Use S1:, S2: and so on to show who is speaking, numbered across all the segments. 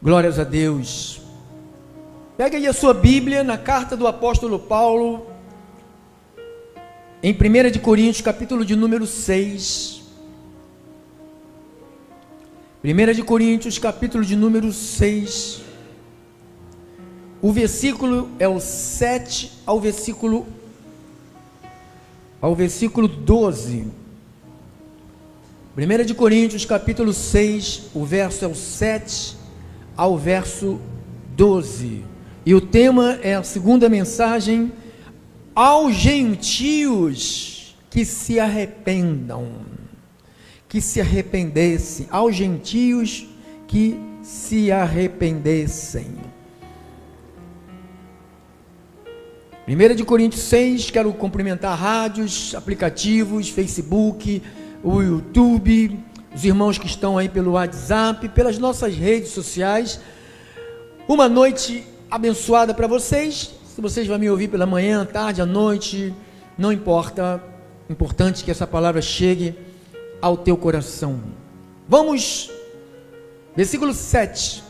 S1: Glórias a Deus. Pega aí a sua Bíblia na carta do apóstolo Paulo, em 1 de Coríntios, capítulo de número 6. 1 de Coríntios, capítulo de número 6. O versículo é o 7 ao versículo 12. 1 de Coríntios, capítulo 6, o verso é o 7 ao verso 12. E o tema é a segunda mensagem: aos gentios que se arrependam, que se arrependessem, aos gentios que se arrependessem. 1 de Coríntios 6, quero cumprimentar rádios, aplicativos, Facebook, o YouTube, os irmãos que estão aí pelo WhatsApp, pelas nossas redes sociais. Uma noite abençoada para vocês. Se vocês vão me ouvir pela manhã, tarde, à noite, não importa. Importante que essa palavra chegue ao teu coração. Vamos, versículo 7.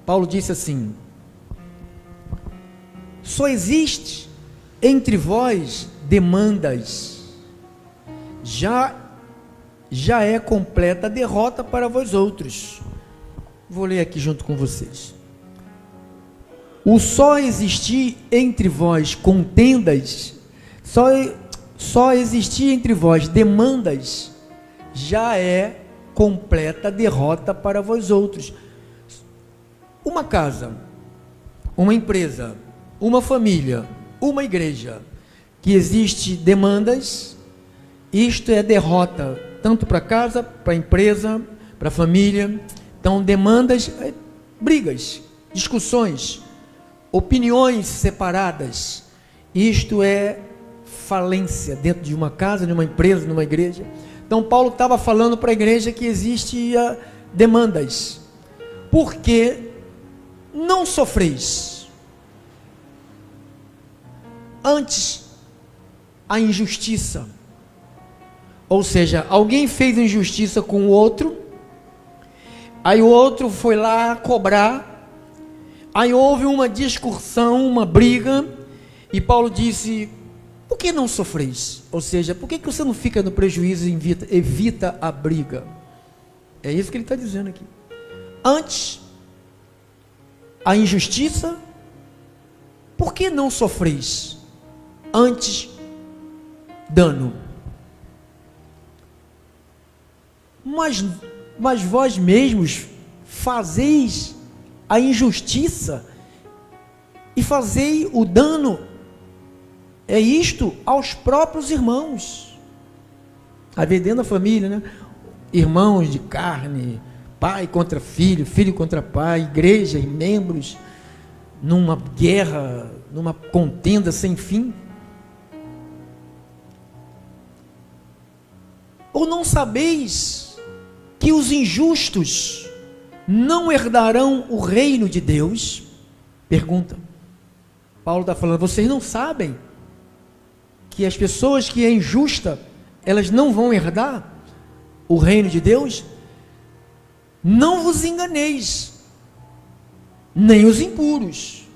S1: Paulo disse assim: só existe entre vós demandas, já é completa a derrota para vós outros. Vou ler aqui junto com vocês. O só existir entre vós contendas, só existir entre vós demandas, já é completa a derrota para vós outros. Uma casa, uma empresa, uma família, uma igreja, que existe demandas, isto é derrota, tanto para casa, para a empresa, para a família. Então, demandas, brigas, discussões, opiniões separadas, isto é falência dentro de uma casa, de uma empresa, de uma igreja. Então, Paulo estava falando para a igreja que existia demandas. Porque não sofreis antes a injustiça? Ou seja, alguém fez injustiça com o outro, aí o outro foi lá cobrar, aí houve uma discussão, uma briga, e Paulo disse: por que não sofreis? Ou seja, por que você não fica no prejuízo e evita a briga? É isso que ele está dizendo aqui. Antes a injustiça, por que não sofreis? Antes dano. Mas vós mesmos fazeis a injustiça e fazei o dano, é isto, aos próprios irmãos. A ver, dentro da família, né? Irmãos de carne, pai contra filho, filho contra pai, igreja e membros, numa guerra, numa contenda sem fim. Ou não sabeis que os injustos não herdarão o reino de Deus? Pergunta. Paulo está falando: vocês não sabem que as pessoas que é injusta, elas não vão herdar o reino de Deus? Não vos enganeis, nem os impuros,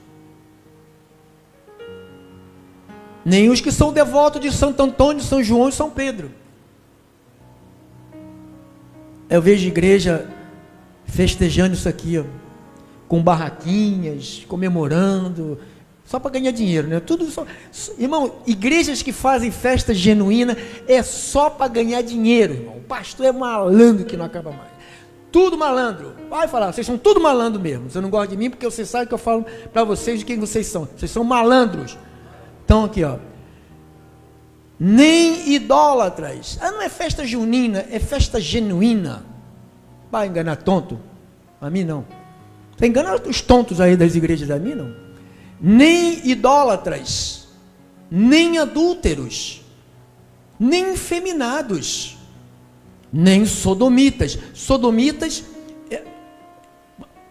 S1: nem os que são devotos de Santo Antônio, São João e São Pedro. Eu vejo igreja festejando isso aqui, ó, com barraquinhas, comemorando, só para ganhar dinheiro, né? Tudo só, irmão, igrejas que fazem festa genuína é só para ganhar dinheiro, irmão. O pastor é malandro que não acaba mais. Tudo malandro. Vai falar, vocês são tudo malandro mesmo. Você não gosta de mim porque você sabe que eu falo para vocês de quem vocês são. Vocês são malandros. Então aqui, ó. Nem idólatras. Não é festa junina, é festa genuína. Vai enganar tonto? A mim não. Você engana os tontos aí das igrejas, a mim não. Nem idólatras, nem adúlteros, nem efeminados, nem sodomitas. Sodomitas,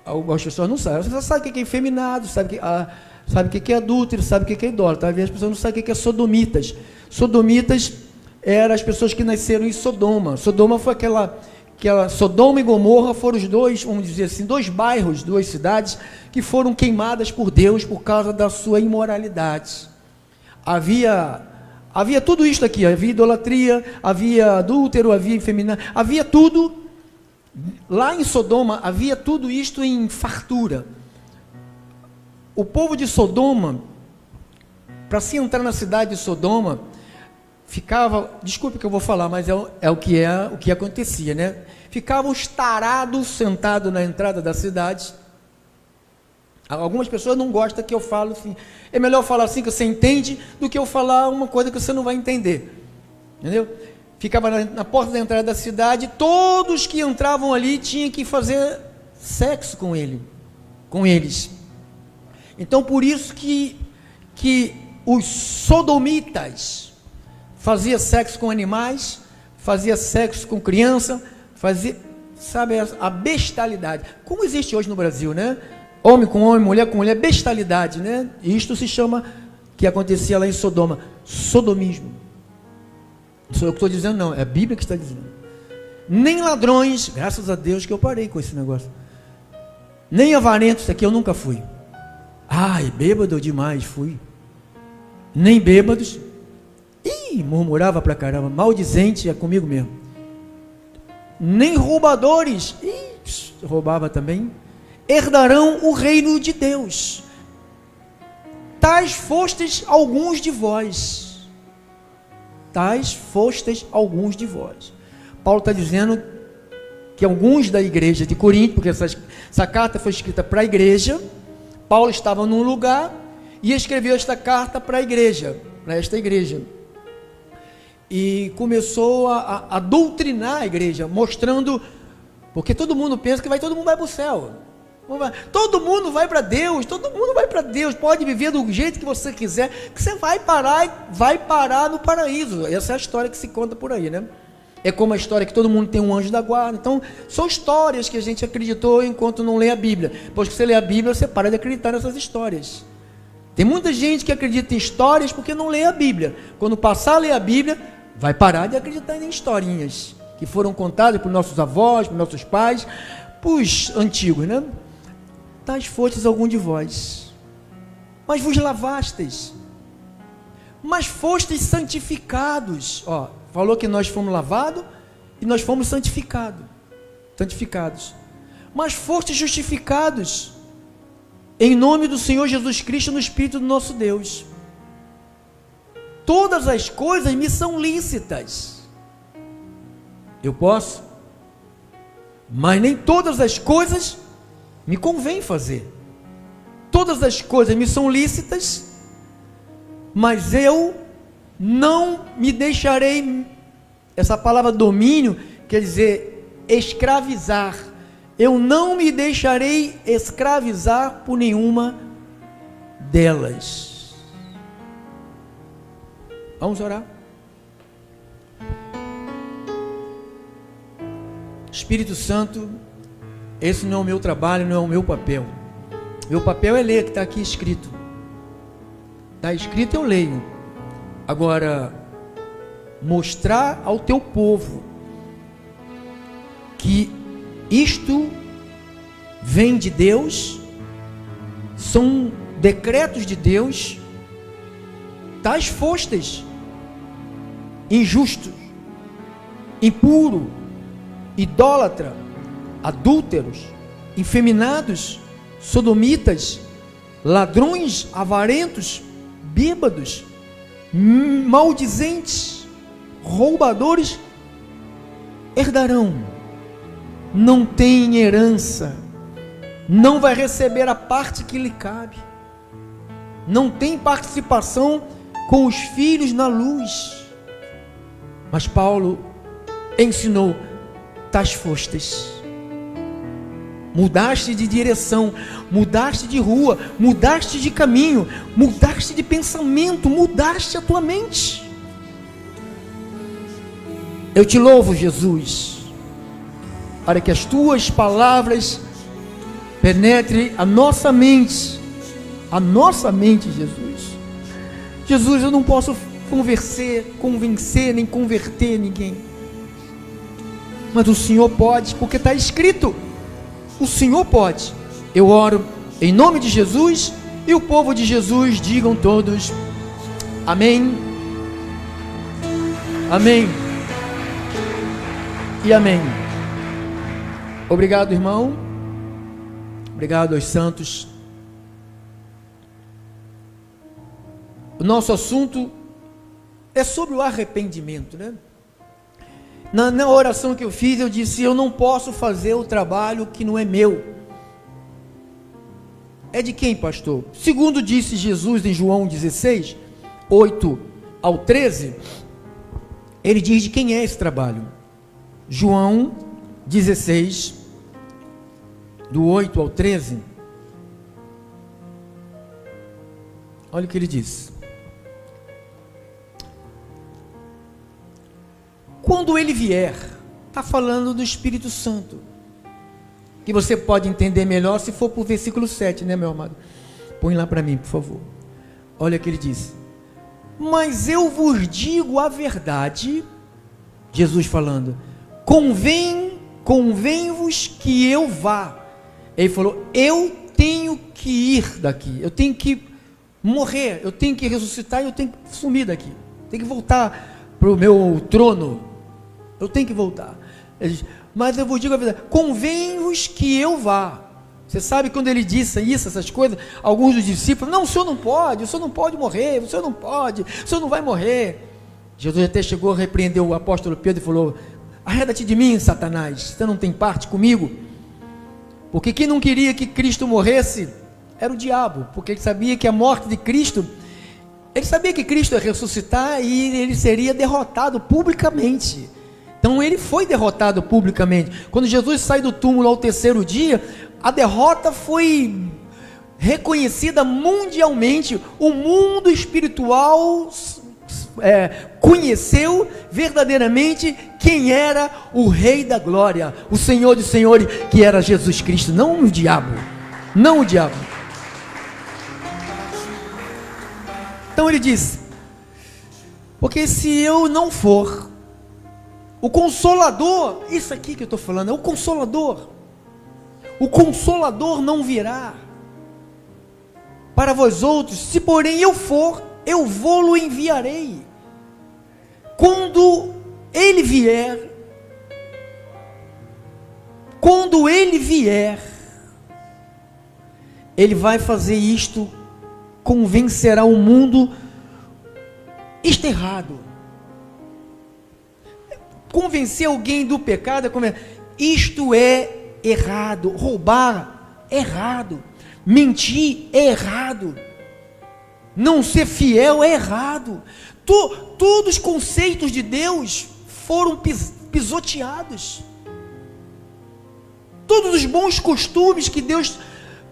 S1: algumas pessoas não sabem. Você sabe o que é efeminado, sabe o que é adúltero, sabe o que é idólatra. Às vezes as pessoas não sabem o que é sodomitas. Sodomitas eram as pessoas que nasceram em Sodoma. Sodoma foi que Sodoma e Gomorra foram os dois, vamos dizer assim, dois bairros, duas cidades que foram queimadas por Deus por causa da sua imoralidade. Havia tudo isso aqui, havia idolatria, havia adúltero, havia efeminato, havia tudo. Lá em Sodoma havia tudo isto em fartura. O povo de Sodoma, para se entrar na cidade de Sodoma, ficava, desculpe que eu vou falar, mas é o que acontecia, né? Ficavam os tarados sentados na entrada da cidade. Algumas pessoas não gostam que eu falo assim. É melhor falar assim que você entende do que eu falar uma coisa que você não vai entender. Entendeu? Ficava na porta da entrada da cidade, todos que entravam ali tinham que fazer sexo com eles. Então, por isso que os sodomitas faziam sexo com animais, fazia sexo com criança, fazia, sabe, a bestialidade. Como existe hoje no Brasil, né? Homem com homem, mulher com mulher, bestialidade, né? Isto se chama, que acontecia lá em Sodoma, sodomismo. Não sou eu que estou dizendo, não, é a Bíblia que está dizendo. Nem ladrões, graças a Deus que eu parei com esse negócio. Nem avarentos, aqui eu nunca fui. Ai, bêbado demais, fui. Nem bêbados. Ih, murmurava pra caramba, maldizente é comigo mesmo. Nem roubadores, ih, roubava também. Herdarão o reino de Deus. Tais fostes alguns de vós. Tais fostes alguns de vós. Paulo está dizendo que alguns da igreja de Corinto, porque essa carta foi escrita para a igreja, Paulo estava num lugar e escreveu esta carta para a igreja, para esta igreja. E começou a doutrinar a igreja, mostrando, porque todo mundo pensa que todo mundo vai para o céu. Todo mundo vai para Deus, pode viver do jeito que você quiser, que você vai parar no paraíso. Essa é a história que se conta por aí, né? É como a história que todo mundo tem um anjo da guarda. Então, são histórias que a gente acreditou enquanto não lê a Bíblia. Depois que você lê a Bíblia, você para de acreditar nessas histórias. Tem muita gente que acredita em histórias porque não lê a Bíblia. Quando passar a ler a Bíblia, vai parar de acreditar em historinhas que foram contadas por nossos avós, por nossos pais, por os antigos, né? Tais fostes algum de vós, mas vos lavastes, mas fostes santificados. Ó, falou que nós fomos lavados e nós fomos santificados, mas fostes justificados em nome do Senhor Jesus Cristo no Espírito do nosso Deus. Todas as coisas me são lícitas, eu posso, mas nem todas as coisas me convém fazer. Todas as coisas me são lícitas, mas eu não me deixarei, essa palavra domínio quer dizer escravizar, eu não me deixarei escravizar por nenhuma delas. Vamos orar. Espírito Santo, esse não é o meu trabalho, não é o meu papel. Meu papel é ler o que está aqui escrito. Está escrito, eu leio. Agora, mostrar ao teu povo que isto vem de Deus, são decretos de Deus, tais fostes, injustos, impuro, idólatra, adúlteros, efeminados, sodomitas, ladrões, avarentos, bêbados, maldizentes, roubadores, herdarão, não tem herança, não vai receber a parte que lhe cabe, não tem participação com os filhos na luz. Mas Paulo ensinou: tais fostes, mudaste de direção, mudaste de rua, mudaste de caminho, mudaste de pensamento, mudaste a tua mente. Eu te louvo, Jesus, para que as tuas palavras penetrem a nossa mente, Jesus. Jesus, eu não posso convencer, nem converter ninguém. mas o Senhor pode, porque está escrito, o Senhor pode. Eu oro em nome de Jesus, e o povo de Jesus digam todos, amém, amém e amém. Obrigado, irmão, obrigado aos santos. O nosso assunto é sobre o arrependimento, né? Na oração que eu fiz, eu disse, eu não posso fazer o trabalho que não é meu. É de quem, pastor? Segundo disse Jesus em João 16, 8 ao 13, ele diz de quem é esse trabalho. João 16, do 8 ao 13, olha o que ele diz. Quando ele vier, está falando do Espírito Santo, que você pode entender melhor se for para o versículo 7, né, meu amado? Põe lá para mim, por favor. Olha o que ele diz. Mas eu vos digo a verdade, Jesus falando, convém-vos que eu vá. Ele falou, eu tenho que ir daqui, eu tenho que morrer, eu tenho que ressuscitar, eu tenho que sumir daqui, tenho que voltar para o meu trono, eu tenho que voltar. Ele diz, mas eu vos digo a verdade, convém-vos que eu vá. Você sabe quando ele disse isso, essas coisas, alguns dos discípulos, não, o senhor não pode morrer, o senhor não pode, o senhor não vai morrer. Jesus até chegou a repreender o apóstolo Pedro e falou, arreda-te de mim, Satanás, você não tem parte comigo. Porque quem não queria que Cristo morresse era o diabo, porque ele sabia que a morte de Cristo, ele sabia que Cristo ia ressuscitar e ele seria derrotado publicamente. Então ele foi derrotado publicamente. Quando Jesus sai do túmulo ao terceiro dia, a derrota foi reconhecida mundialmente. O mundo espiritual conheceu verdadeiramente quem era o Rei da Glória, o Senhor dos Senhores, que era Jesus Cristo, não o diabo, não o diabo. Então ele diz, porque se eu não for, o Consolador, isso aqui que eu estou falando, é o Consolador não virá para vós outros, se porém eu for, eu vou-lo enviarei. Quando ele vier, ele vai fazer isto, convencerá o mundo, isto é errado. Convencer alguém do pecado, isto é errado, roubar é errado, mentir é errado, não ser fiel é errado. Todos os conceitos de Deus foram pisoteados. Todos os bons costumes que Deus,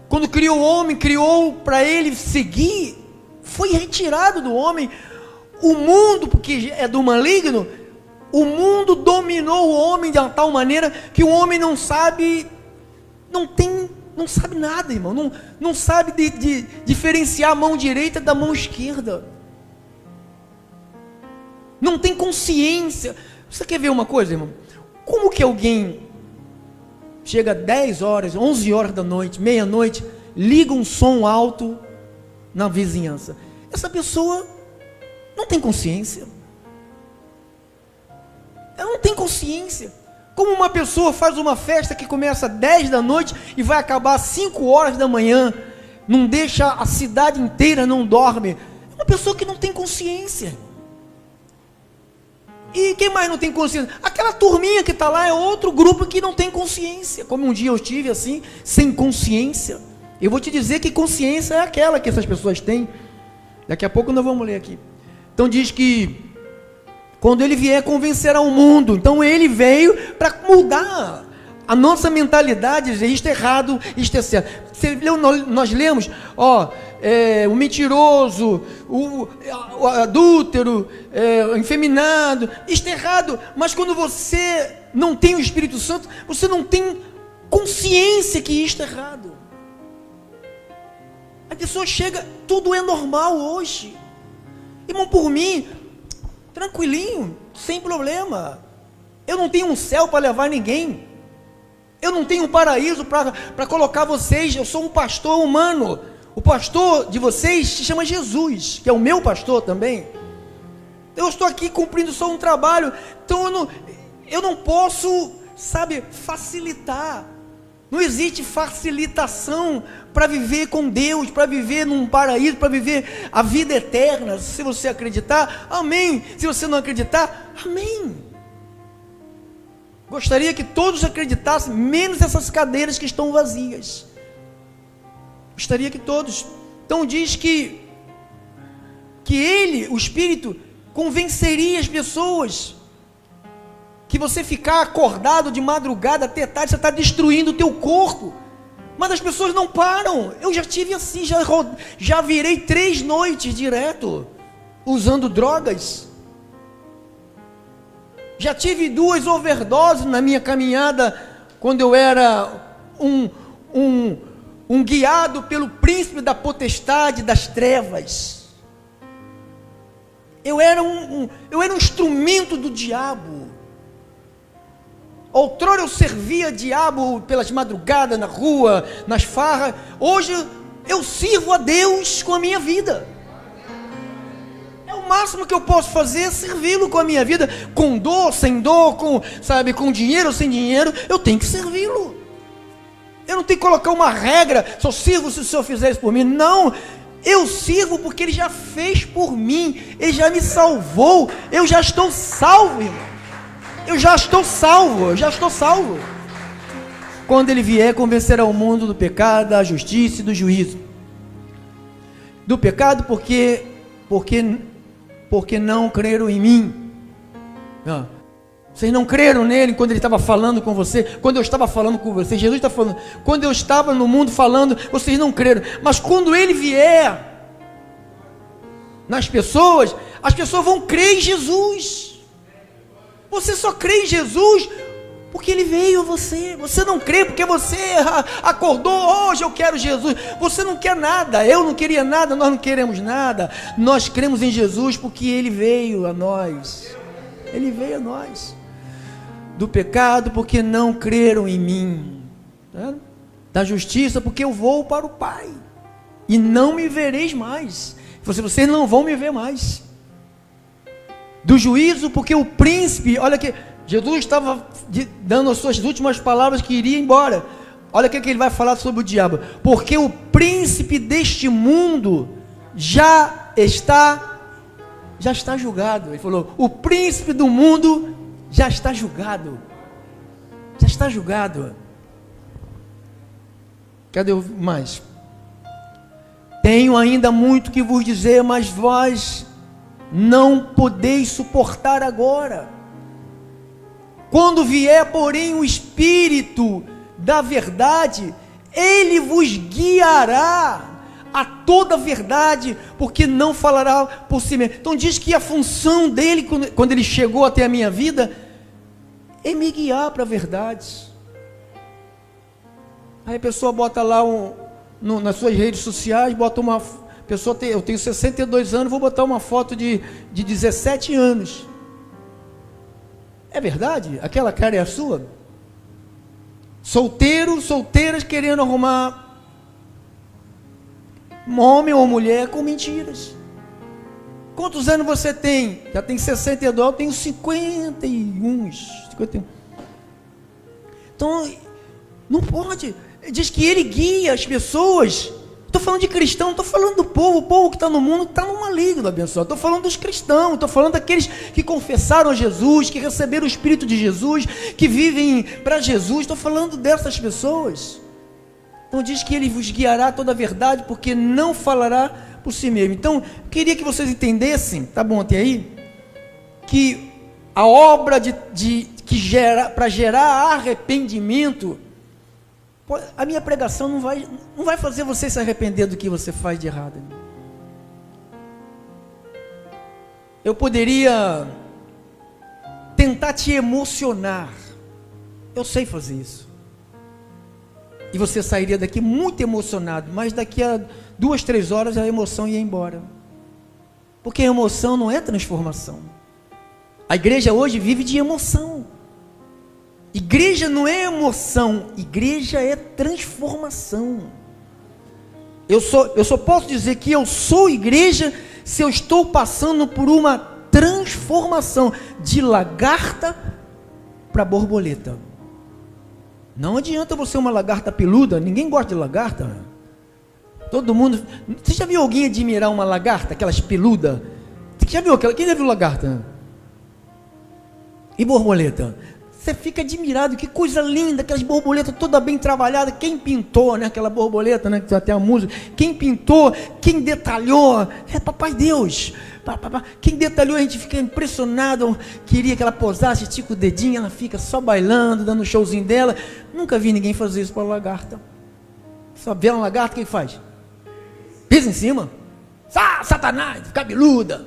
S1: quando criou o homem, criou para ele seguir, foi retirado do homem. O mundo, porque é do maligno, o mundo dominou o homem de uma tal maneira que o homem não sabe nada, irmão, não sabe de diferenciar a mão direita da mão esquerda, não tem consciência. Você quer ver uma coisa, irmão? Como que alguém chega 10 horas, 11 horas da noite, meia-noite, liga um som alto na vizinhança? Essa pessoa não tem consciência. Ela não tem consciência. Como uma pessoa faz uma festa que começa às 10 da noite e vai acabar às 5 horas da manhã, não deixa a cidade inteira, não dorme. É uma pessoa que não tem consciência. E quem mais não tem consciência? Aquela turminha que está lá é outro grupo que não tem consciência. Como um dia eu estive assim, sem consciência. Eu vou te dizer que consciência é aquela que essas pessoas têm. Daqui a pouco nós vamos ler aqui. Então diz que quando ele vier, convencerá o mundo. Então ele veio para mudar a nossa mentalidade, dizer isto é errado, isto é certo. Nós lemos, o mentiroso, o adúltero, o efeminado, isto é errado. Mas quando você não tem o Espírito Santo, você não tem consciência que isto é errado. A pessoa chega, tudo é normal hoje. Irmão, por mim, tranquilinho, sem problema. Eu não tenho um céu para levar ninguém. Eu não tenho um paraíso para colocar vocês. Eu sou um pastor humano. O pastor de vocês se chama Jesus, que é o meu pastor também. Eu estou aqui cumprindo só um trabalho. Então eu não posso, facilitar. Não existe facilitação para viver com Deus, para viver num paraíso, para viver a vida eterna. Se você acreditar, amém. Se você não acreditar, amém. Gostaria que todos acreditassem, menos essas cadeiras que estão vazias. Gostaria que todos. Então diz que ele, o Espírito, convenceria as pessoas. Que você ficar acordado de madrugada até tarde, você está destruindo o teu corpo. Mas as pessoas não param. Eu já tive assim, já virei 3 noites direto, usando drogas. Já tive 2 overdoses na minha caminhada, quando eu era um guiado pelo príncipe da potestade das trevas. Eu era um instrumento do diabo. Outrora eu servia diabo pelas madrugadas na rua, nas farras. Hoje eu sirvo a Deus com a minha vida. É o máximo que eu posso fazer, é servi-lo com a minha vida, com dor, sem dor, com dinheiro ou sem dinheiro. Eu tenho que servi-lo. Eu não tenho que colocar uma regra, só sirvo se o Senhor fizer isso por mim. Não, eu sirvo porque Ele já fez por mim, Ele já me salvou. Eu já estou salvo, irmão. Eu já estou salvo. Quando Ele vier, convencerá o mundo do pecado, da justiça e do juízo. Do pecado porque não creram em mim. Vocês não creram nele quando Ele estava falando com você, quando eu estava falando com você. Jesus está falando, quando eu estava no mundo falando, vocês não creram. Mas quando Ele vier nas pessoas, as pessoas vão crer em Jesus. Você só crê em Jesus porque Ele veio a você. Você não crê porque você acordou, hoje eu quero Jesus. Você não quer nada, eu não queria nada, nós não queremos nada. Nós cremos em Jesus porque Ele veio a nós. Ele veio a nós. Do pecado porque não creram em mim. Da justiça porque eu vou para o Pai e não me vereis mais. Vocês não vão me ver mais. Do juízo, porque o príncipe, olha que Jesus estava dando as suas últimas palavras que iria embora. Olha o que ele vai falar sobre o diabo. Porque o príncipe deste mundo já está julgado. Ele falou, o príncipe do mundo já está julgado. Já está julgado. Cadê o mais? Tenho ainda muito que vos dizer, mas vós não podeis suportar agora. Quando vier, porém, o Espírito da verdade, Ele vos guiará a toda a verdade, porque não falará por si mesmo. Então diz que a função dele, quando Ele chegou até a minha vida, é me guiar para a verdade. Aí a pessoa bota lá nas suas redes sociais, bota uma pessoa, eu tenho 62 anos, vou botar uma foto de 17 anos. É verdade? Aquela cara é a sua? Solteiras querendo arrumar um homem ou mulher com mentiras. Quantos anos você tem? Já tem 62, eu tenho 51. Então, não pode. Diz que Ele guia as pessoas. Estou falando de cristão, não estou falando do povo. O povo que está no mundo está no maligno, abençoado. Estou falando dos cristãos, estou falando daqueles que confessaram a Jesus, que receberam o Espírito de Jesus, que vivem para Jesus. Estou falando dessas pessoas. Então diz que Ele vos guiará toda a verdade, porque não falará por si mesmo. Então, queria que vocês entendessem, tá bom até aí, que a obra para gerar arrependimento, a minha pregação não vai fazer você se arrepender do que você faz de errado. Eu poderia tentar te emocionar. Eu sei fazer isso. E você sairia daqui muito emocionado, mas daqui a 2, 3 horas a emoção ia embora. Porque a emoção não é transformação. A igreja hoje vive de emoção. Igreja não é emoção, igreja é transformação. Eu só posso dizer que eu sou igreja se eu estou passando por uma transformação de lagarta para borboleta. Não adianta você ser uma lagarta peluda, ninguém gosta de lagarta. Todo mundo. Você já viu alguém admirar uma lagarta, aquelas peludas? Você já viu aquela? Quem já viu lagarta? E borboleta? Você fica admirado, que coisa linda, aquelas borboletas toda bem trabalhada. Quem pintou, né, aquela borboleta, né, que até a música, quem pintou, quem detalhou, é Papai Deus. Quem detalhou, a gente fica impressionado, queria que ela posasse, estica o dedinho, ela fica só bailando, dando o showzinho dela. Nunca vi ninguém fazer isso para a lagarta. Só vê uma lagarta, o que faz? Pisa em cima. Satanás, cabeluda.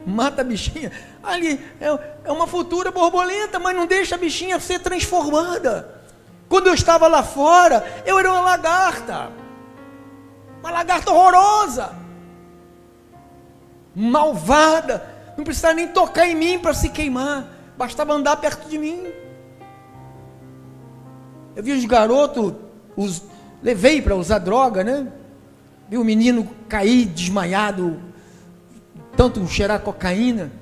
S1: Mata a bichinha. Ali é uma futura borboleta, mas não deixa a bichinha ser transformada. Quando eu estava lá fora, eu era uma lagarta horrorosa, malvada, não precisava nem tocar em mim para se queimar, bastava andar perto de mim. Eu vi os garotos, levei para usar droga, né? Vi o menino cair desmaiado, tanto cheirar cocaína.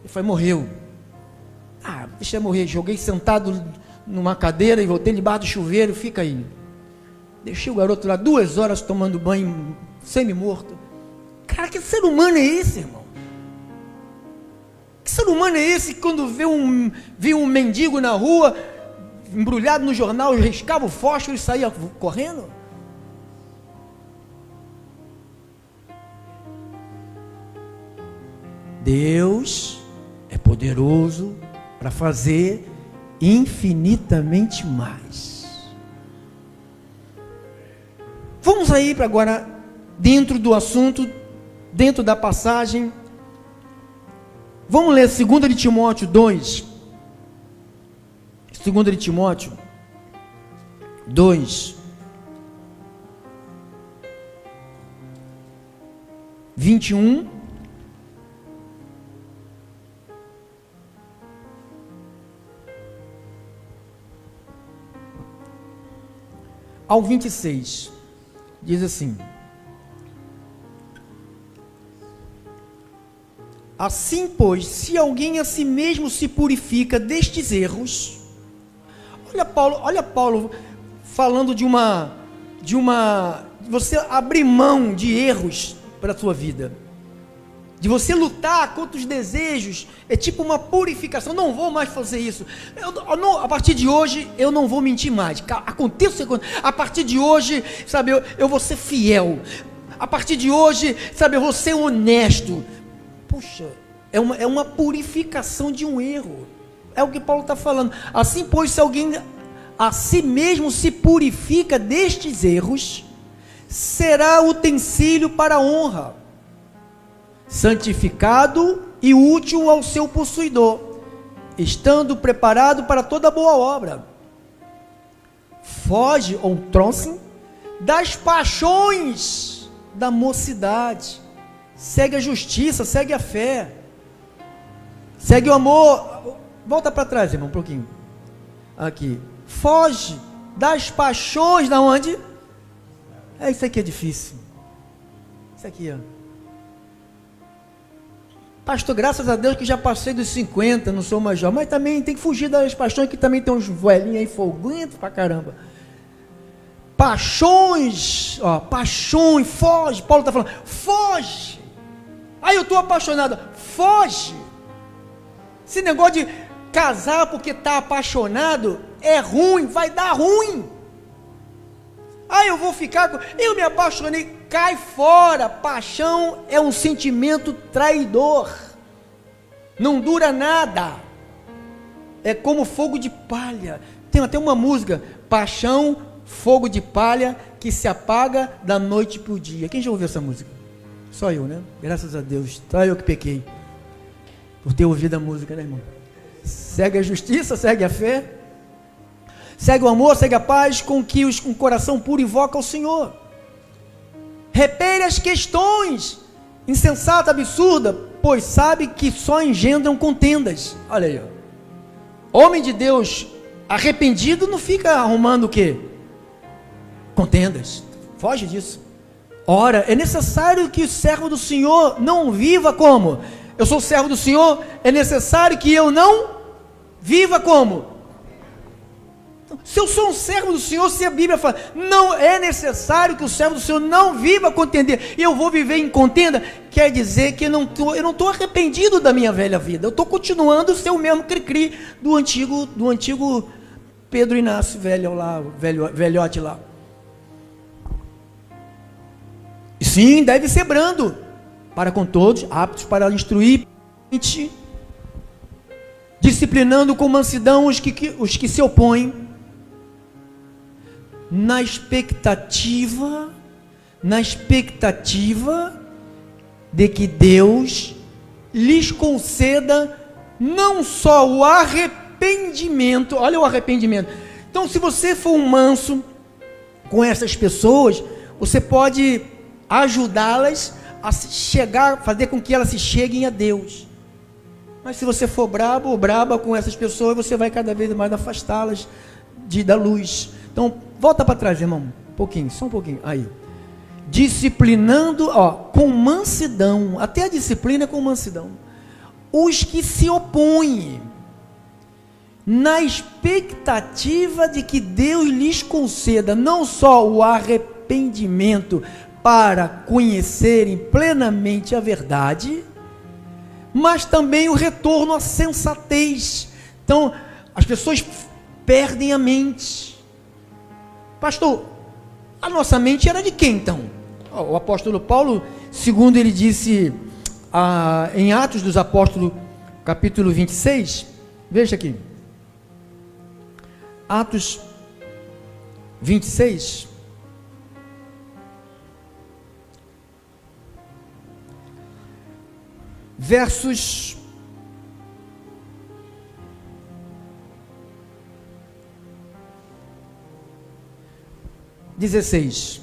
S1: Ele foi, morreu. Deixa eu morrer. Joguei sentado numa cadeira e voltei debaixo do chuveiro, fica aí. Deixei o garoto lá 2 horas tomando banho, semi-morto. Cara, que ser humano é esse, irmão? Que ser humano é esse que quando vê um mendigo na rua, embrulhado no jornal, riscava o fósforo e saía correndo? Deus é poderoso para fazer infinitamente mais. Vamos aí para agora, dentro do assunto, dentro da passagem. Vamos ler 2 de Timóteo 2. 2 de Timóteo 2, 21 ao 26, diz assim: assim, pois, se alguém a si mesmo se purifica destes erros. Olha Paulo falando de você abrir mão de erros para a sua vida, de você lutar contra os desejos, é tipo uma purificação. Não vou mais fazer isso, a partir de hoje eu não vou mentir mais, aconteça, a partir de hoje, sabe, eu vou ser fiel, a partir de hoje, sabe, eu vou ser honesto. Puxa, é uma purificação de um erro, é o que Paulo está falando. Assim, pois, se alguém a si mesmo se purifica destes erros, será utensílio para a honra, santificado e útil ao seu possuidor, estando preparado para toda boa obra. Foge, ou trouxe, das paixões da mocidade, segue a justiça, segue a fé, segue o amor. Volta para trás, irmão, um pouquinho. Aqui. Foge das paixões da onde? Isso aqui é difícil. Isso aqui, ó. Pastor, graças a Deus que já passei dos 50, não sou mais jovem, mas também tem que fugir das paixões, que também tem uns velhinhos aí folguentos pra caramba. Paixões, ó, paixões, foge. Paulo está falando, foge. Aí eu estou apaixonado, foge. Esse negócio de casar porque está apaixonado é ruim, vai dar ruim. Eu vou eu me apaixonei, cai fora. Paixão é um sentimento traidor, não dura nada, é como fogo de palha. Tem até uma música, paixão, fogo de palha que se apaga da noite para o dia. Quem já ouviu essa música? Só eu, né? Graças a Deus, só eu que pequei por ter ouvido a música, né, irmão? Segue a justiça, segue a fé, segue o amor, segue a paz, com que com o coração puro invoca o Senhor. Repele as questões insensata, absurda, pois sabe que só engendram contendas. Olha aí, ó. Homem de Deus arrependido não fica arrumando o quê? Contendas. Foge disso. Ora, é necessário que o servo do Senhor não viva como? Eu sou servo do Senhor, é necessário que eu não viva como? Se eu sou um servo do Senhor, se a Bíblia fala, não é necessário que o servo do Senhor não viva contenda, e eu vou viver em contenda, quer dizer que eu não estou arrependido da minha velha vida, eu estou continuando a ser o mesmo cri-cri do antigo Pedro Inácio, velhote lá. E sim, deve ser brando, para com todos, aptos para instruir, disciplinando com mansidão os que se opõem, na expectativa de que Deus lhes conceda não só o arrependimento, olha o arrependimento. Então, se você for um manso com essas pessoas, você pode ajudá-las a fazer com que elas se cheguem a Deus. Mas se você for brabo ou braba com essas pessoas, você vai cada vez mais afastá-las da luz. Então, volta para trás, irmão, só um pouquinho, aí, disciplinando, com mansidão, até a disciplina é com mansidão, os que se opõem, na expectativa de que Deus lhes conceda, não só o arrependimento, para conhecerem plenamente a verdade, mas também o retorno à sensatez. Então, as pessoas perdem a mente. Pastor, a nossa mente era de quem então? O apóstolo Paulo, segundo ele disse em Atos dos Apóstolos, capítulo 26, veja aqui, Atos 26, versos 16.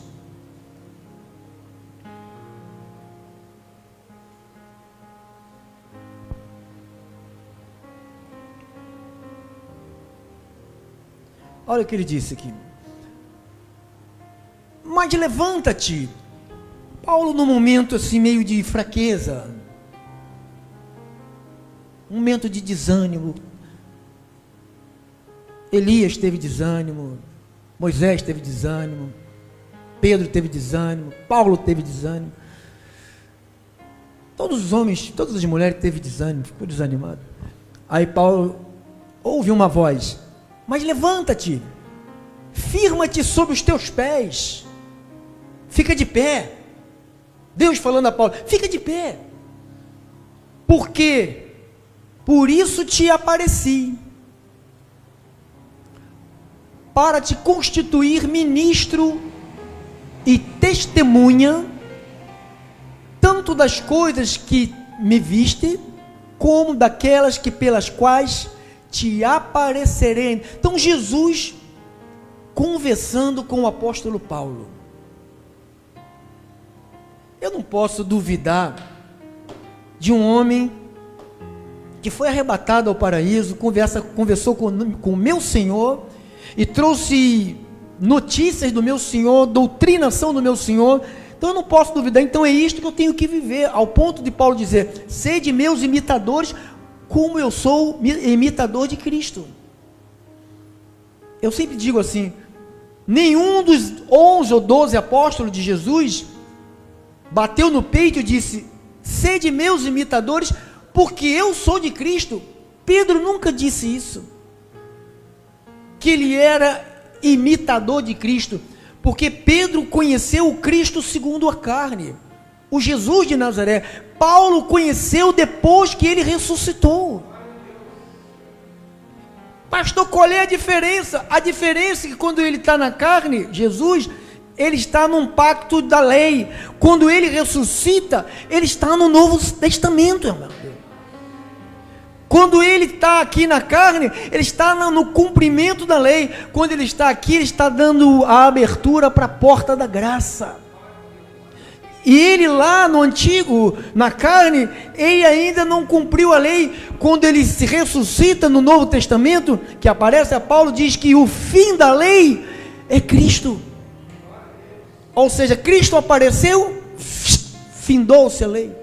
S1: Olha o que ele disse aqui. Mas levanta-te. Paulo, num momento assim meio de fraqueza, um momento de desânimo. Elias teve desânimo, Moisés teve desânimo, Pedro teve desânimo, Paulo teve desânimo, todos os homens, todas as mulheres teve desânimo, ficou desanimado. Aí Paulo ouve uma voz, mas levanta-te, firma-te sobre os teus pés, fica de pé. Deus falando a Paulo, fica de pé, porque por isso te apareci, para te constituir ministro e testemunha, tanto das coisas que me viste, como daquelas que pelas quais te aparecerei. Então Jesus conversando com o apóstolo Paulo. Eu não posso duvidar de um homem que foi arrebatado ao paraíso, conversou com o meu Senhor, e trouxe notícias do meu Senhor, doutrinação do meu Senhor. Então eu não posso duvidar, então é isto que eu tenho que viver, ao ponto de Paulo dizer, sede meus imitadores, como eu sou imitador de Cristo. Eu sempre digo assim, nenhum dos 11 ou 12 apóstolos de Jesus bateu no peito e disse, sede meus imitadores, porque eu sou de Cristo. Pedro nunca disse isso, que ele era imitador de Cristo, porque Pedro conheceu o Cristo segundo a carne, o Jesus de Nazaré. Paulo conheceu depois que ele ressuscitou. Pastor, qual é a diferença? A diferença é que quando ele está na carne, Jesus, ele está num pacto da lei. Quando ele ressuscita, ele está no Novo Testamento, irmão. Quando ele está aqui na carne, ele está no cumprimento da lei. Quando ele está aqui, ele está dando a abertura para a porta da graça. E ele lá no antigo, na carne, ele ainda não cumpriu a lei. Quando ele se ressuscita no Novo Testamento, que aparece a Paulo, diz que o fim da lei é Cristo. Ou seja, Cristo apareceu, findou-se a lei.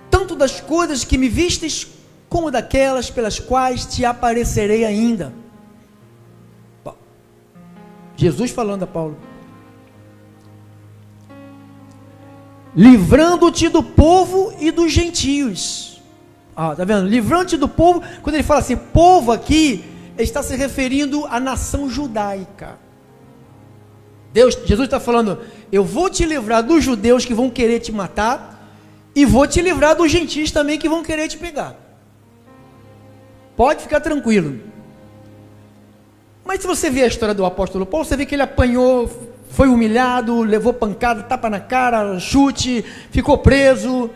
S1: Tanto das coisas que me vistes, como daquelas pelas quais te aparecerei ainda. Jesus falando a Paulo. Livrando-te do povo e dos gentios. Tá vendo? Livrando-te do povo, quando ele fala assim, povo aqui, ele está se referindo à nação judaica. Jesus está falando, eu vou te livrar dos judeus que vão querer te matar, e vou te livrar dos gentios também que vão querer te pegar. Pode ficar tranquilo. Mas se você ver a história do apóstolo Paulo, você vê que ele apanhou, foi humilhado, levou pancada, tapa na cara, chute, ficou preso,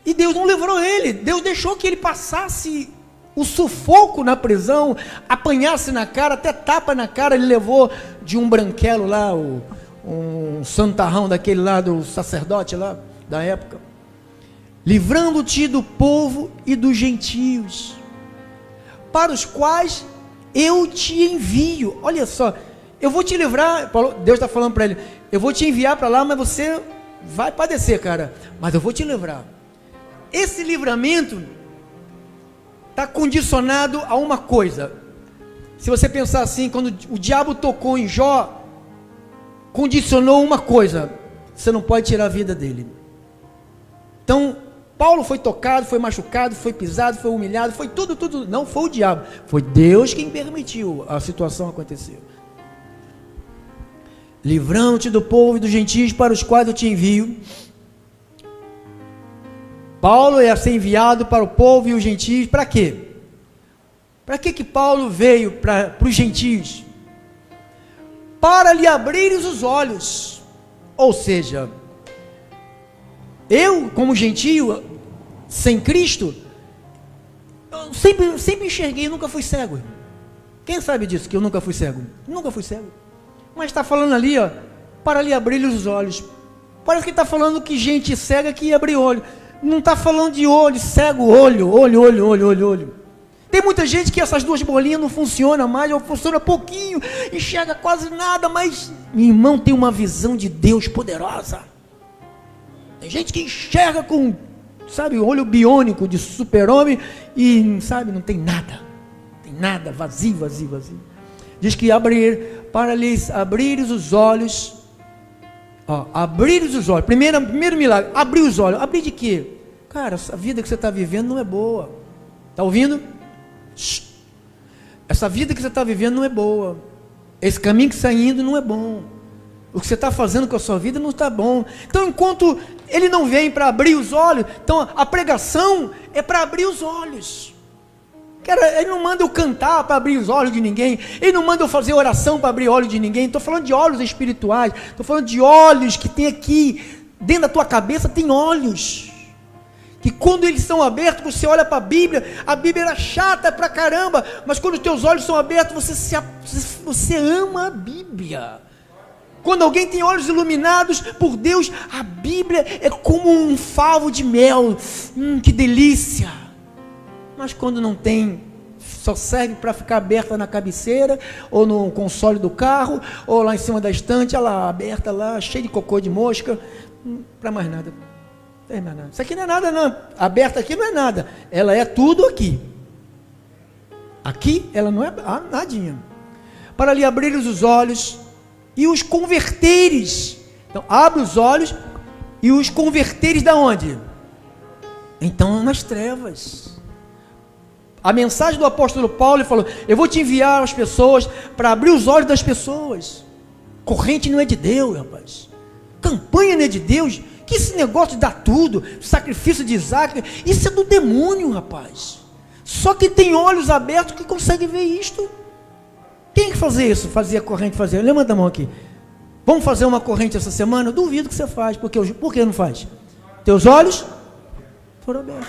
S1: e Deus não livrou ele. Deus deixou que ele passasse o sufoco na prisão, apanhasse na cara, até tapa na cara. Ele levou de um branquelo lá, um santarrão daquele lá, do sacerdote lá, da época. Livrando-te do povo e dos gentios, para os quais eu te envio. Olha só, eu vou te livrar. Deus está falando para ele, eu vou te enviar para lá, mas você vai padecer, cara, mas eu vou te livrar. Esse livramento está condicionado a uma coisa. Se você pensar assim, quando o diabo tocou em Jó, condicionou uma coisa: você não pode tirar a vida dele. Então Paulo foi tocado, foi machucado, foi pisado, foi humilhado, foi tudo, não foi o diabo, foi Deus quem permitiu a situação acontecer. Livrando-te do povo e dos gentios para os quais eu te envio. Paulo é a ser enviado para o povo e os gentios, para quê? Para que Paulo veio para os gentios? Para lhe abrires os olhos. Ou seja, eu como gentio, sem Cristo, eu sempre enxerguei, nunca fui cego. Quem sabe disso, que eu nunca fui cego? Nunca fui cego. Mas está falando ali, para lhe abrir os olhos. Parece que está falando que gente cega que ia abrir olho. Não está falando de olho, cego, olho. Tem muita gente que essas duas bolinhas não funcionam mais, ou funciona pouquinho, enxerga quase nada, mas, meu irmão, tem uma visão de Deus poderosa. Tem gente que enxerga com, olho biônico de super-homem e, não tem nada, vazio. Diz que para lhes abrires os olhos, abrires os olhos, primeiro milagre, abrir os olhos. Abrir de quê? Cara, essa vida que você está vivendo não é boa. Está ouvindo? Essa vida que você está vivendo não é boa. Esse caminho que você está indo não é bom. O que você está fazendo com a sua vida não está bom. Então, enquanto ele não vem para abrir os olhos, então a pregação é para abrir os olhos. Cara, ele não manda eu cantar para abrir os olhos de ninguém. Ele não manda eu fazer oração para abrir olhos de ninguém. Estou falando de olhos espirituais. Estou falando de olhos que tem aqui, dentro da tua cabeça tem olhos. Que quando eles são abertos, você olha para a Bíblia era chata pra caramba, mas quando os teus olhos são abertos, você ama a Bíblia. Quando alguém tem olhos iluminados por Deus, a Bíblia é como um favo de mel, que delícia. Mas quando não tem, só serve para ficar aberta na cabeceira, ou no console do carro, ou lá em cima da estante, ela aberta lá, cheia de cocô de mosca, para mais nada. Não tem mais nada. Isso aqui não é nada não, aberta aqui não é nada, ela é tudo aqui. Aqui ela não é nadinha. Para lhe abrires os olhos e os converteres. Então abre os olhos e os converteres da onde? Então nas trevas. A mensagem do apóstolo Paulo, ele falou: eu vou te enviar as pessoas para abrir os olhos das pessoas. Corrente não é de Deus, rapaz. Campanha não é de Deus. Que esse negócio de dar tudo, sacrifício de Isaac, isso é do demônio, rapaz. Só que tem olhos abertos que conseguem ver isto. Quem que fazia isso? Fazia corrente, fazia. Levanta a mão aqui. Vamos fazer uma corrente essa semana? Eu duvido que você faz. Por que não faz? Teus olhos foram abertos.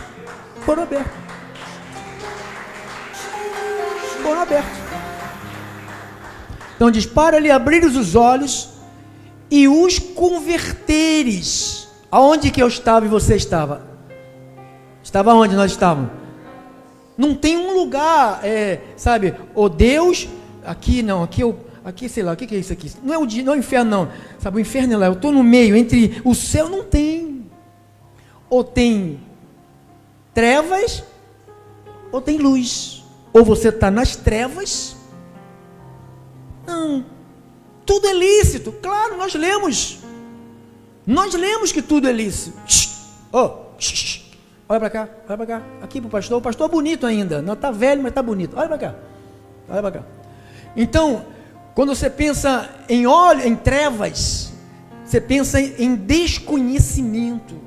S1: Foram Então diz, para lhe abrires os olhos e os converteres. Aonde que eu estava e você estava? Estava onde nós estávamos? Não tem um lugar, sabe, o Deus, aqui não, aqui sei lá, o que é isso aqui? Não é o inferno não, sabe, o inferno é lá, eu estou no meio, entre o céu não tem. Ou tem trevas, ou tem luz. Ou você está nas trevas. Não, tudo é lícito, claro, nós lemos que tudo é lícito. Olha para cá, aqui para o pastor é bonito ainda, não está velho, mas está bonito, olha para cá. Então, quando você pensa em trevas, você pensa em desconhecimento.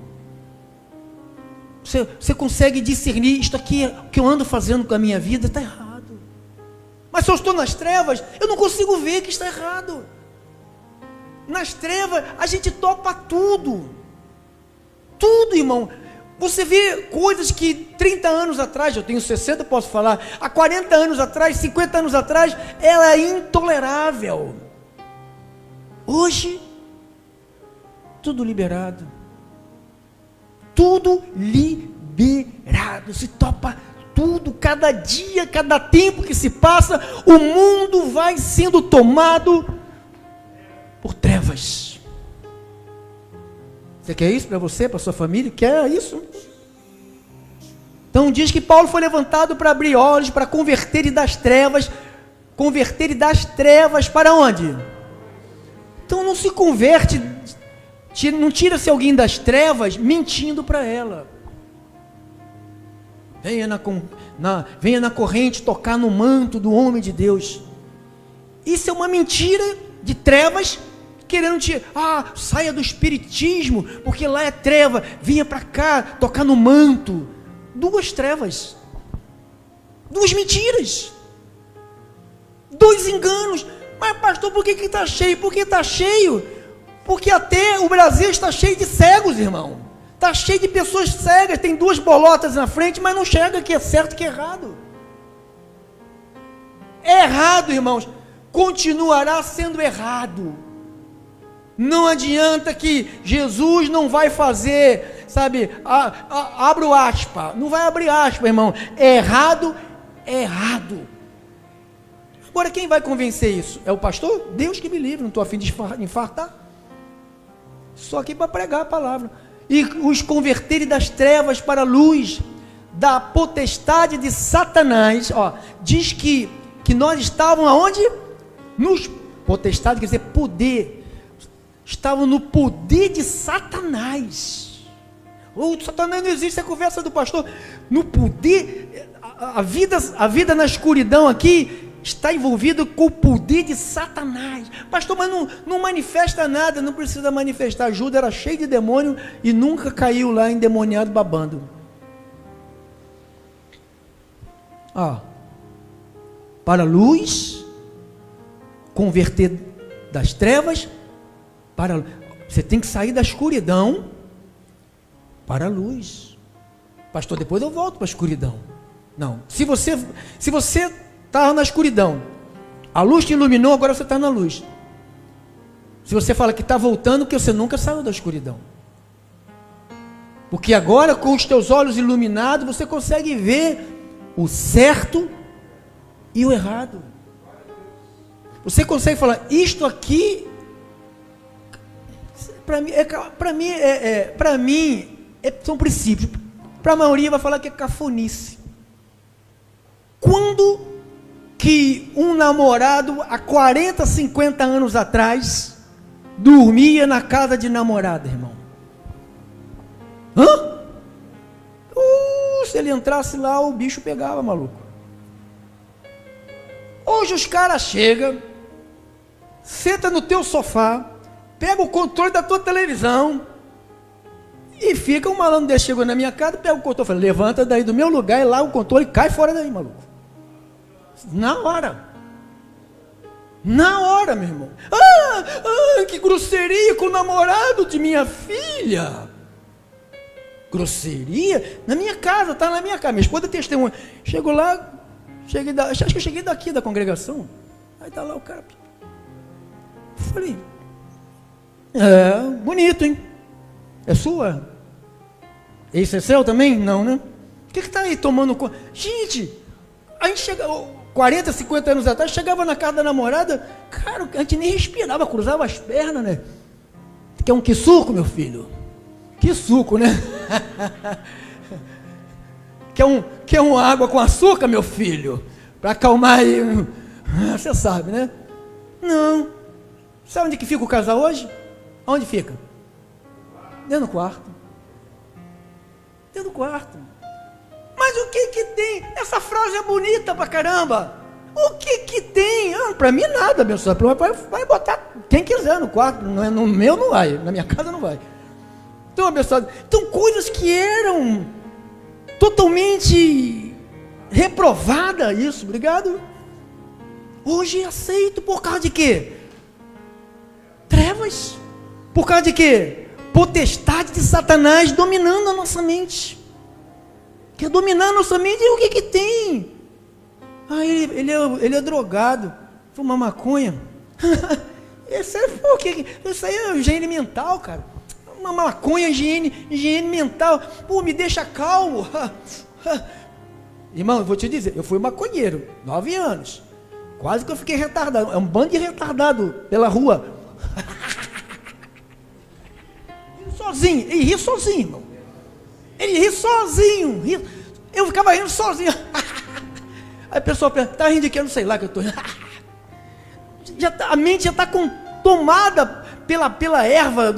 S1: Você consegue discernir, isto aqui, o que eu ando fazendo com a minha vida está errado. Mas se eu estou nas trevas, eu não consigo ver que está errado. Nas trevas, a gente topa tudo, irmão. Você vê coisas que 30 anos atrás, eu tenho 60, posso falar, há 40 anos atrás, 50 anos atrás, ela é intolerável. Hoje, tudo liberado. Tudo liberado, se topa tudo, cada dia, cada tempo que se passa, o mundo vai sendo tomado por trevas. Você quer isso para você, para sua família? Quer isso? Então diz que Paulo foi levantado para abrir olhos, para converter das trevas para onde? Então não se converte, não tira-se alguém das trevas mentindo para ela. Venha na corrente tocar no manto do homem de Deus. Isso é uma mentira de trevas, querendo saia do espiritismo, porque lá é treva, vinha para cá, tocar no manto. Duas trevas, duas mentiras, dois enganos. Mas pastor, por que está cheio? Porque está cheio, porque até o Brasil está cheio de cegos, irmão. Está cheio de pessoas cegas, tem duas bolotas na frente, mas não enxerga que é certo e que é errado. É errado, irmãos, continuará sendo errado. Não adianta que Jesus não vai fazer, sabe, abro aspa, não vai abrir aspa, irmão, é errado. Agora quem vai convencer isso? É o pastor? Deus que me livre, não estou a fim de infartar, só aqui para pregar a palavra, e os converterem das trevas para a luz, da potestade de Satanás, diz que nós estávamos aonde? Potestade quer dizer poder, estavam no poder de Satanás. Satanás não existe, é a conversa do pastor. No poder, a vida na escuridão aqui está envolvida com o poder de Satanás. Pastor, mas não manifesta nada, não precisa manifestar. Judas era cheio de demônio e nunca caiu lá endemoniado babando. Para a luz, converter das trevas você tem que sair da escuridão para a luz. Pastor, depois eu volto para a escuridão. Não, se você estava na escuridão, a luz te iluminou, agora você está na luz. Se você fala que está voltando, porque você nunca saiu da escuridão, porque agora com os teus olhos iluminados, você consegue ver o certo e o errado. Você consegue falar, isto aqui para mim são princípios. Para a maioria vai falar que é cafonice. Quando que um namorado há 40, 50 anos atrás dormia na casa de namorada, irmão? Se ele entrasse lá, o bicho pegava, maluco. Hoje os caras chegam, senta no teu sofá, pega o controle da tua televisão e fica, um malandro desse chegou na minha casa, pega o controle, fala, levanta daí do meu lugar, e lá o controle cai fora daí, maluco. Na hora, meu irmão. Que grosseria com o namorado de minha filha. Grosseria? Na minha casa, está na minha casa. Minha esposa testemunha. Chego lá, acho que eu cheguei daqui da congregação. Aí está lá o cara. Eu falei, bonito, hein? É sua? Esse é seu também? Não, né? O que tá aí tomando conta? Gente, a gente chega, 40, 50 anos atrás, chegava na casa da namorada, cara, a gente nem respirava, cruzava as pernas, né? Quer um que suco, meu filho? Que suco, né? Quer uma água com açúcar, meu filho? Para acalmar aí. Você sabe, né? Não. Sabe onde que fica o casal hoje? Onde fica? Dentro do quarto. Dentro do quarto. Mas o que que tem? Essa frase é bonita pra caramba. O que que tem? Para mim nada, abençoado. Vai botar quem quiser no quarto. No meu não vai. Na minha casa não vai. Então, abençoado. Então, coisas que eram totalmente reprovada isso, obrigado. Hoje é aceito por causa de quê? Trevas. Por causa de quê? Potestade de Satanás dominando a nossa mente. Quer dominar a nossa mente, e o que que tem? Ele é drogado, fuma maconha. Isso aí é higiene mental, cara. Uma maconha, higiene mental. Pô, me deixa calmo. Irmão, eu vou te dizer, eu fui maconheiro, 9 anos. Quase que eu fiquei retardado. É um bando de retardado pela rua. Sozinho, ele ri sozinho, irmão. Ele ri sozinho. Eu ficava rindo sozinho. Aí a pessoa pensa, tá rindo de quê? Eu não sei lá que eu tô rindo. A mente já está tomada pela erva,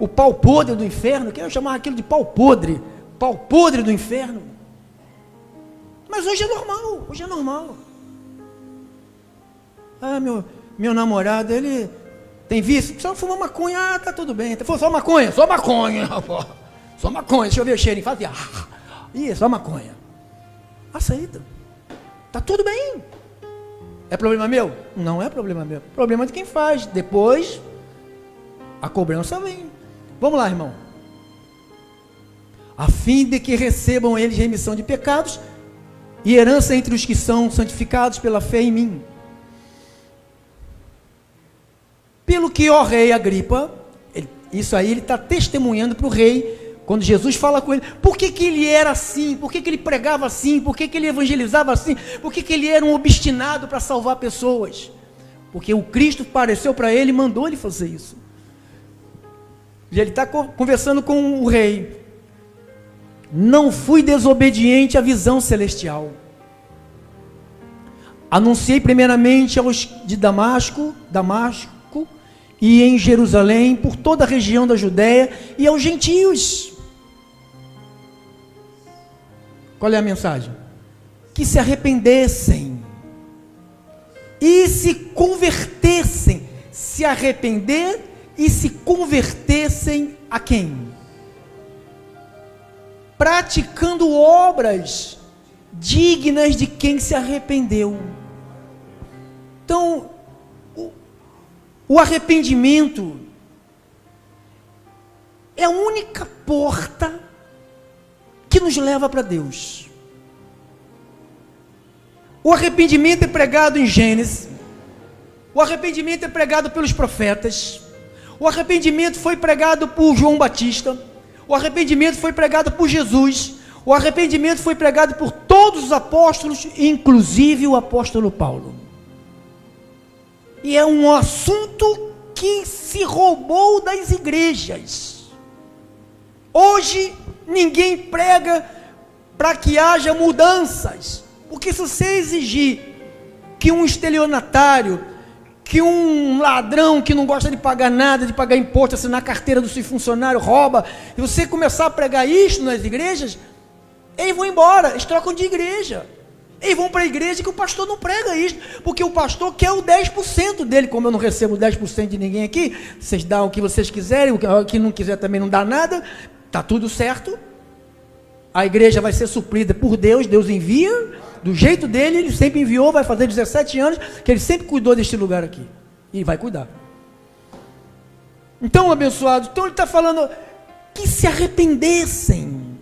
S1: o pau podre do inferno, que eu chamava aquilo de pau podre do inferno. Mas hoje é normal, Ah, meu namorado, ele tem vício, só fuma maconha, tá tudo bem, só maconha, pô. Só maconha, deixa eu ver o cheirinho, fazia, só maconha. Aceita, tá tudo bem. É problema meu? Não é problema meu, problema de quem faz. Depois a cobrança vem. Vamos lá, irmão. A fim de que recebam eles remissão de pecados e herança entre os que são santificados pela fé em mim. Pelo que, ó rei Agripa, isso aí ele está testemunhando para o rei, quando Jesus fala com ele, por que que ele era assim, por que que ele pregava assim, por que que ele evangelizava assim, por que que ele era um obstinado para salvar pessoas? Porque o Cristo apareceu para ele e mandou ele fazer isso. E ele está conversando com o rei. Não fui desobediente à visão celestial. Anunciei primeiramente aos de Damasco, e em Jerusalém, por toda a região da Judéia, e aos gentios. Qual é a mensagem? Que se arrependessem, e se convertessem, se arrepender e se convertessem a quem? Praticando obras dignas de quem se arrependeu. Então, o arrependimento é a única porta que nos leva para Deus. O arrependimento é pregado em Gênesis, o arrependimento é pregado pelos profetas, o arrependimento foi pregado por João Batista, o arrependimento foi pregado por Jesus, o arrependimento foi pregado por todos os apóstolos, inclusive o apóstolo Paulo. E é um assunto que se roubou das igrejas. Hoje ninguém prega para que haja mudanças, porque se você exigir que um estelionatário, que um ladrão que não gosta de pagar nada, de pagar imposto, assinar a carteira do seu funcionário, rouba, e você começar a pregar isso nas igrejas, eles vão embora, eles trocam de igreja. Eles vão para a igreja que o pastor não prega isso, porque o pastor quer o 10% dele. Como eu não recebo 10% de ninguém aqui, vocês dão o que vocês quiserem, o que não quiser também não dá nada, está tudo certo. A igreja vai ser suprida por Deus, Deus envia, do jeito dele, ele sempre enviou, vai fazer 17 anos, que ele sempre cuidou deste lugar aqui, e vai cuidar. Então, abençoado, então ele está falando que se arrependessem,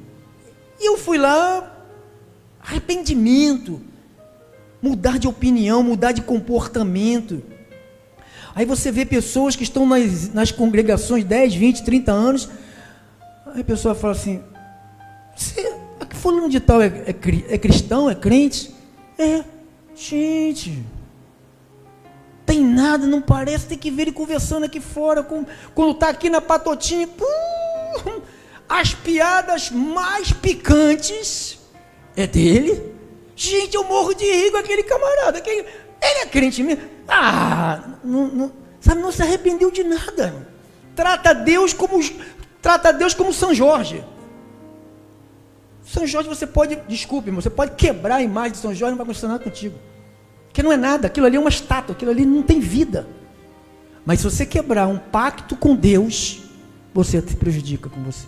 S1: e eu fui lá, arrependimento, mudar de opinião, mudar de comportamento. Aí você vê pessoas que estão nas congregações 10, 20, 30 anos, aí a pessoa fala assim, fulano de tal é cristão, é crente? É, gente, tem nada, não parece, tem que ver ele conversando aqui fora, quando está aqui na patotinha, as piadas mais picantes é dele. Gente, eu morro de rir com aquele camarada, ele é crente mesmo? Não se arrependeu de nada. Trata Deus como São Jorge. São Jorge você pode quebrar a imagem de São Jorge, não vai acontecer nada contigo. Porque não é nada, aquilo ali é uma estátua, aquilo ali não tem vida. Mas se você quebrar um pacto com Deus, você se prejudica com você.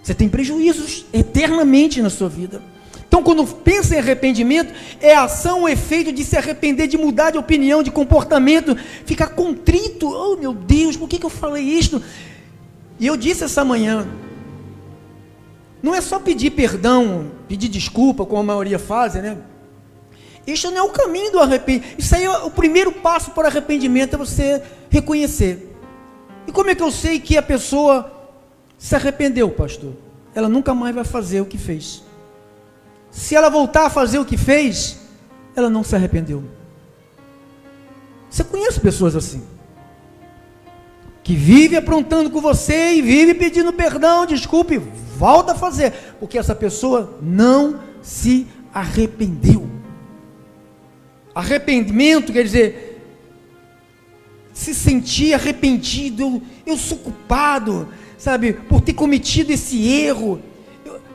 S1: Você tem prejuízos eternamente na sua vida. Então, quando pensa em arrependimento, é a ação, o efeito de se arrepender, de mudar de opinião, de comportamento, ficar contrito. Oh, meu Deus, por que eu falei isto? E eu disse essa manhã, não é só pedir perdão, pedir desculpa, como a maioria faz, né? Isso não é o caminho do arrependimento. Isso aí é o primeiro passo para o arrependimento, é você reconhecer. E como é que eu sei que a pessoa se arrependeu, pastor? Ela nunca mais vai fazer o que fez. Se ela voltar a fazer o que fez, ela não se arrependeu. Você conhece pessoas assim, que vive aprontando com você e vive pedindo perdão, desculpe, volta a fazer, porque essa pessoa não se arrependeu. Arrependimento quer dizer se sentir arrependido. Eu sou culpado, sabe, por ter cometido esse erro,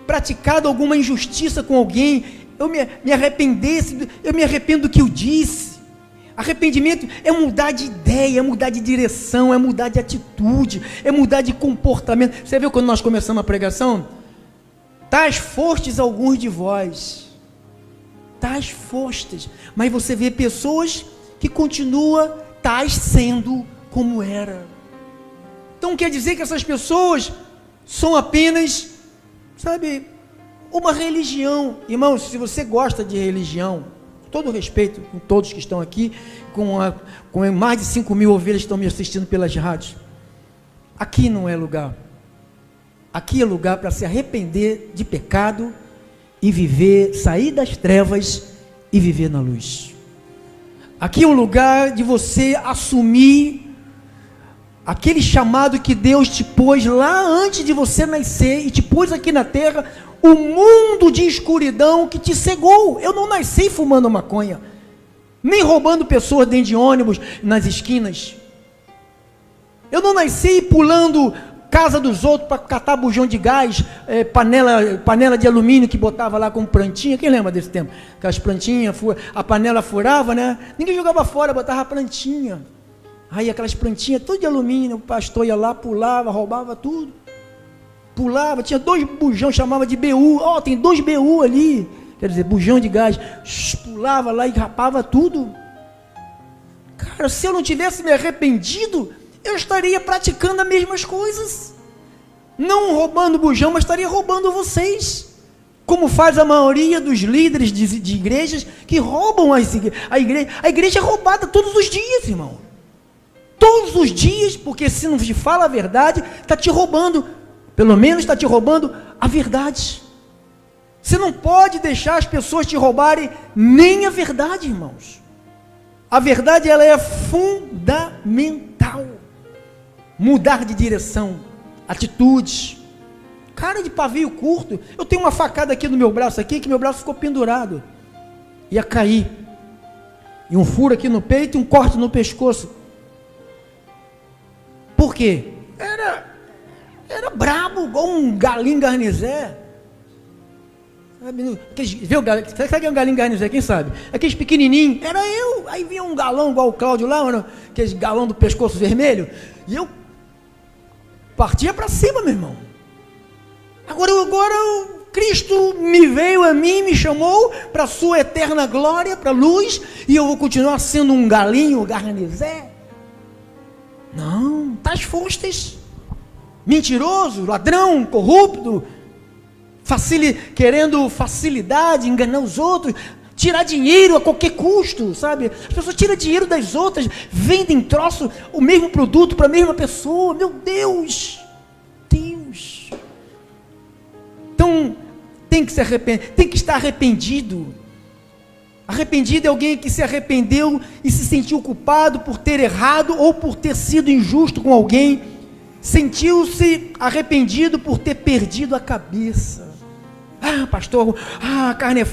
S1: praticado alguma injustiça com alguém, eu me arrependo do que eu disse. Arrependimento é mudar de ideia, é mudar de direção, é mudar de atitude, é mudar de comportamento. Você viu quando nós começamos a pregação? Tais fostes alguns de vós, tais fostes, mas você vê pessoas que continuam tais sendo como era. Então quer dizer que essas pessoas são apenas, sabe, uma religião. Irmãos, se você gosta de religião, com todo respeito com todos que estão aqui, com mais de 5.000 ovelhas que estão me assistindo pelas rádios, aqui não é lugar. Aqui é lugar para se arrepender de pecado e viver, sair das trevas e viver na luz. Aqui é um lugar de você assumir aquele chamado que Deus te pôs lá antes de você nascer e te pôs aqui na terra, o mundo de escuridão que te cegou. Eu não nasci fumando maconha, nem roubando pessoas dentro de ônibus nas esquinas. Eu não nasci pulando casa dos outros para catar bujão de gás, panela de alumínio que botava lá com plantinha. Quem lembra desse tempo? Que as plantinhas, a panela furava, né? Ninguém jogava fora, botava plantinha. Aí aquelas plantinhas, tudo de alumínio, o pastor ia lá, pulava, roubava tudo. Pulava, tinha 2 bujão, chamava de BU. Ó, tem 2 BU ali, quer dizer, bujão de gás. Pulava lá e rapava tudo. Cara, se eu não tivesse me arrependido, eu estaria praticando as mesmas coisas. Não roubando bujão, mas estaria roubando vocês. Como faz a maioria dos líderes de igrejas que roubam a igreja. A igreja é roubada todos os dias, irmão. Todos os dias, porque se não te fala a verdade, está te roubando. Pelo menos está te roubando a verdade. Você não pode deixar as pessoas te roubarem nem a verdade, irmãos. A verdade, ela é fundamental. Mudar de direção, atitudes. Cara de pavio curto. Eu tenho uma facada aqui no meu braço, aqui, que meu braço ficou pendurado. Ia cair. E um furo aqui no peito e um corte no pescoço. Por quê? Era brabo, igual um galinho garnizé. Sabe o galinho? Sabe o que é um galinho garnizé? Quem sabe? Aqueles pequenininhos. Era eu. Aí vinha um galão igual o Cláudio lá, aquele galão do pescoço vermelho. E eu partia para cima, meu irmão. Agora Cristo me veio a mim, me chamou para a sua eterna glória, para a luz, e eu vou continuar sendo um galinho garnizé? Não, tais fostes, mentiroso, ladrão, corrupto, querendo facilidade, enganar os outros, tirar dinheiro a qualquer custo, sabe? As pessoas tiram dinheiro das outras, vendem troço, o mesmo produto para a mesma pessoa. Meu Deus! Deus! Então, tem que se arrepender, tem que estar arrependido. Arrependido é alguém que se arrependeu e se sentiu culpado por ter errado ou por ter sido injusto com alguém. Sentiu-se arrependido por ter perdido a cabeça. Ah, pastor, a carne é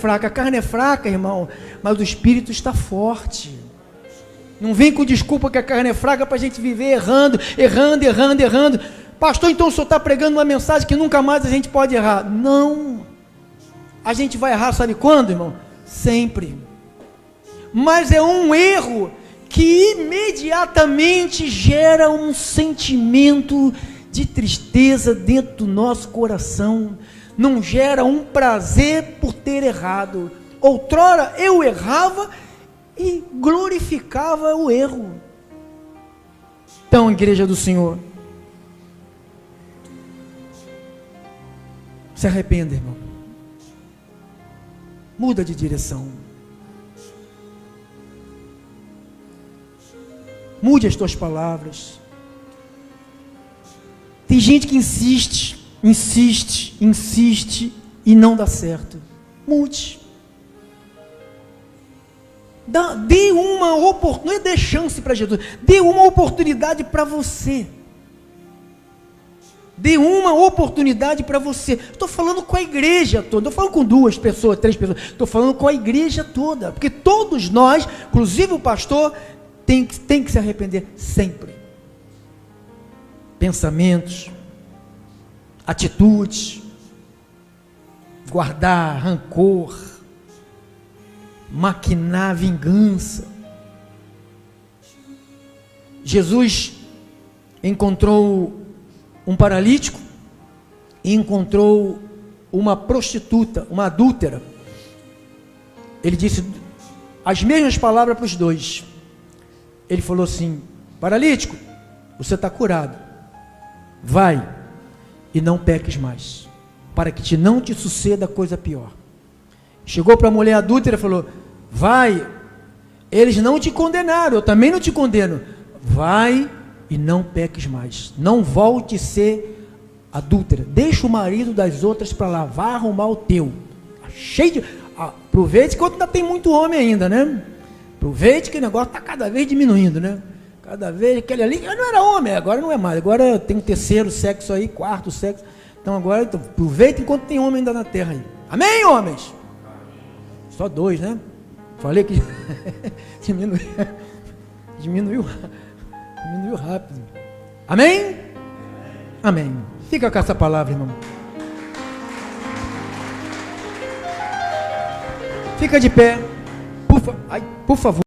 S1: fraca, irmão, mas o espírito está forte. Não vem com desculpa que a carne é fraca para a gente viver errando. Pastor, então o senhor está pregando uma mensagem que nunca mais a gente pode errar. Não, a gente vai errar, sabe quando, irmão? Sempre. Mas é um erro que imediatamente gera um sentimento de tristeza dentro do nosso coração. Não gera um prazer por ter errado. Outrora eu errava e glorificava o erro. Então, igreja do Senhor, se arrependa, irmão. Muda de direção. Mude as tuas palavras. Tem gente que insiste e não dá certo. Mude. Dê uma oportunidade, não é dê chance para Jesus, dê uma oportunidade para você. Dê uma oportunidade para você. Estou falando com a igreja toda, estou falando com 2 pessoas, 3 pessoas, estou falando com a igreja toda, porque todos nós, inclusive o pastor, tem que se arrepender sempre. Pensamentos, atitudes, guardar rancor, maquinar vingança. Jesus encontrou um paralítico e encontrou uma prostituta, uma adúltera. Ele disse as mesmas palavras para os 2. Ele falou assim: paralítico, você está curado, vai e não peques mais, para que não te suceda coisa pior. Chegou para a mulher adúltera e falou: vai, eles não te condenaram, eu também não te condeno, vai e não peques mais, não volte a ser adúltera, deixa o marido das outras para lá, vai arrumar o teu. Cheio de... aproveite que ainda tem muito homem ainda, né? Aproveite que o negócio está cada vez diminuindo, né? Cada vez, aquele ali, eu não era homem, agora não é mais, agora tem um 3º sexo aí, 4º sexo, então agora, aproveita enquanto tem homem ainda na terra aí. Amém, homens? Só 2, né? Falei que diminuiu rápido. Amém? Amém. Fica com essa palavra, irmão. Fica de pé, por favor.